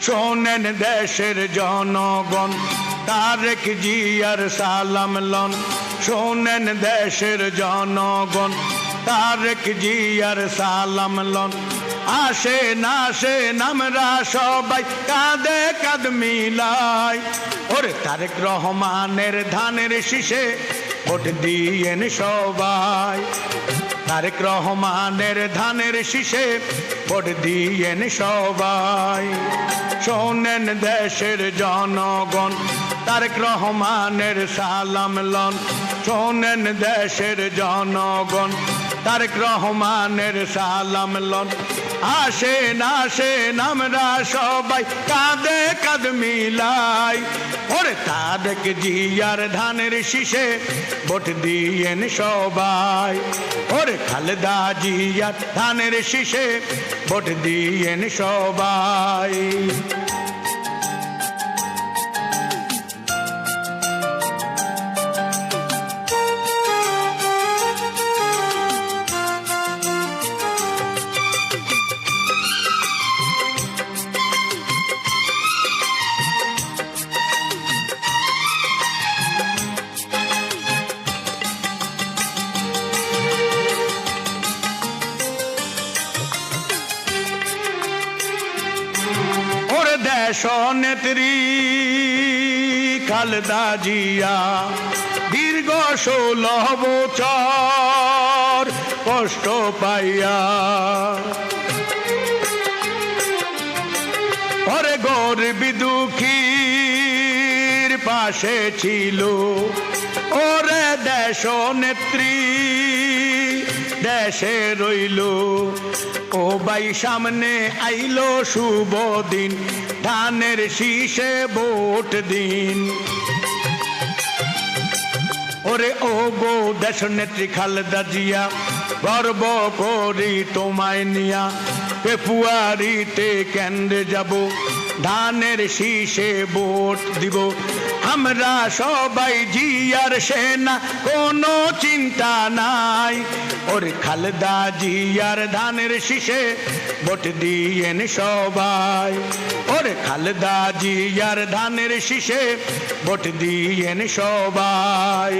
শোনেন দেশের জনগণ, তারেক জিয়ার সালাম লন। শোনেন দেশের জনগণ, তারেক জিয়ার সালাম লন। আসেন আসেন আমরা সবাই কাঁধে কাঁধ মিলাই, ওরে তারেক রহমানের ধানের শীষে ভোট দিয়েন সবাই। তারেক রহমানের ধানের শীষে ভোট দিয়েন সবাই। শোনেন দেশের জনগণ, তারেক রহমানের সালাম লন। শোনেন দেশের জনগণ, তারেক রহমানের সালাম লন। আসেন আসেন আমরা সবাই কাঁধে কাঁধ মিলাই, ওরে তারেক জিয়ার ধানের শীষে ভোট দিয়েন সবাই। ওরে খালেদা জিয়ার ধানের শীষে ভোট দিয়েন সবাই। দেশনেত্রী খালেদা জিয়া দীর্ঘ 16 বছর কষ্ট পাইয়া, ওরে গরিব দুঃখীর পাশে ছিল। ওরে দেশনেত্রী দেশে রইল, ও ভাই সামনে আইলো শুভ দিন, ধানের শীষে ভোট দিন। ওরে ও গো দেশনেত্রী খালেদা জিয়া, গর্ব করি তোমায় নিয়া। ফেব্রুয়ারিতে কেন্দ্রে যাব, ধানের শীষে ভোট দিব। আমরা সবাই জিয়ার সেনা, কোনো চিন্তা নাই। ওরে খালেদা জিয়ার ধানের শীষে ভোট দিয়েন সবাই। ওরে খালেদা জিয়ার ধানের শীষে ভোট দিয়েন সবাই।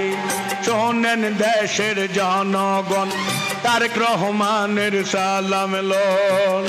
শোনেন দেশের জনগণ, তারেক রহমানের সালাম লন।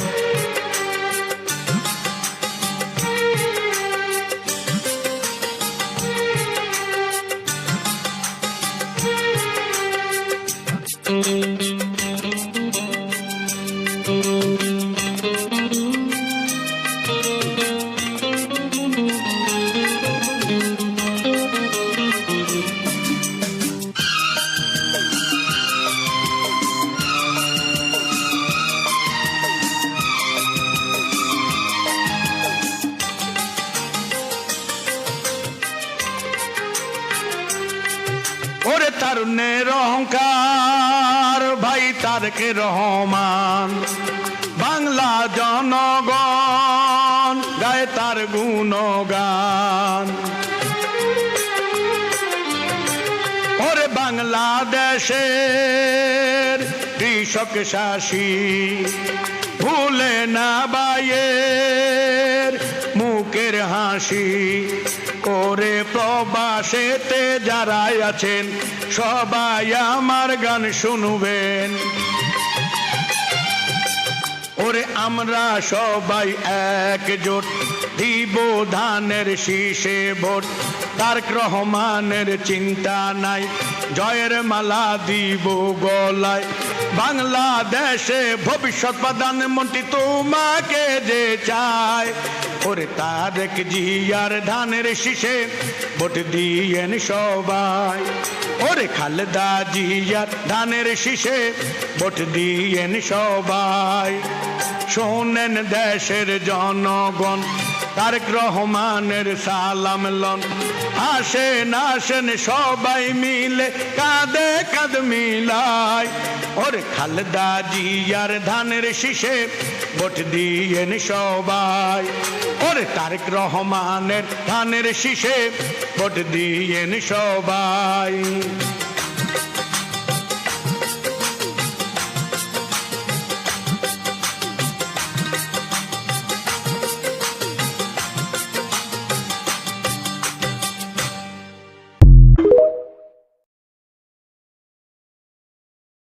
ওরে তারুণ্যের অহংকার ভাই তারেক রহমান, বাংলা জনগণ গায় তার গুণগান। ওরে বাংলাদেশের কৃষক শাসী, ভুলে না বাইয়ের মুখের হাসি। করে প্রবাসেতে যারা আছেন সবাই আমার গান শুনবেন। ওরে আমরা সবাই একজোট দিব ধানের শীষে ভোট। তারেক রহমানের চিন্তা নাই, জয়ের মালা দিব গলায়। বাংলাদেশে ভবিষ্যৎ প্রধানমন্ত্রী তোমাকে যে চায়। ওরে তারেক জিয়ার ধানের শীষে ভোট দিয়েন সবাই। ওরে খালেদা জিয়ার ধানের শীষে ভোট দিয়েন সবাই। শোনেন দেশের জনগণ, তারেক রহমানের সালাম লন। আসেন আসেন সবাই মিলে কাঁধে কাঁধ মিলাই। ওরে খালেদা জিয়ার ধানের শীষে ভোট দিয়েন সবাই। ওরে তারেক রহমানের ধানের শীষে ভোট দিয়েন সবাই।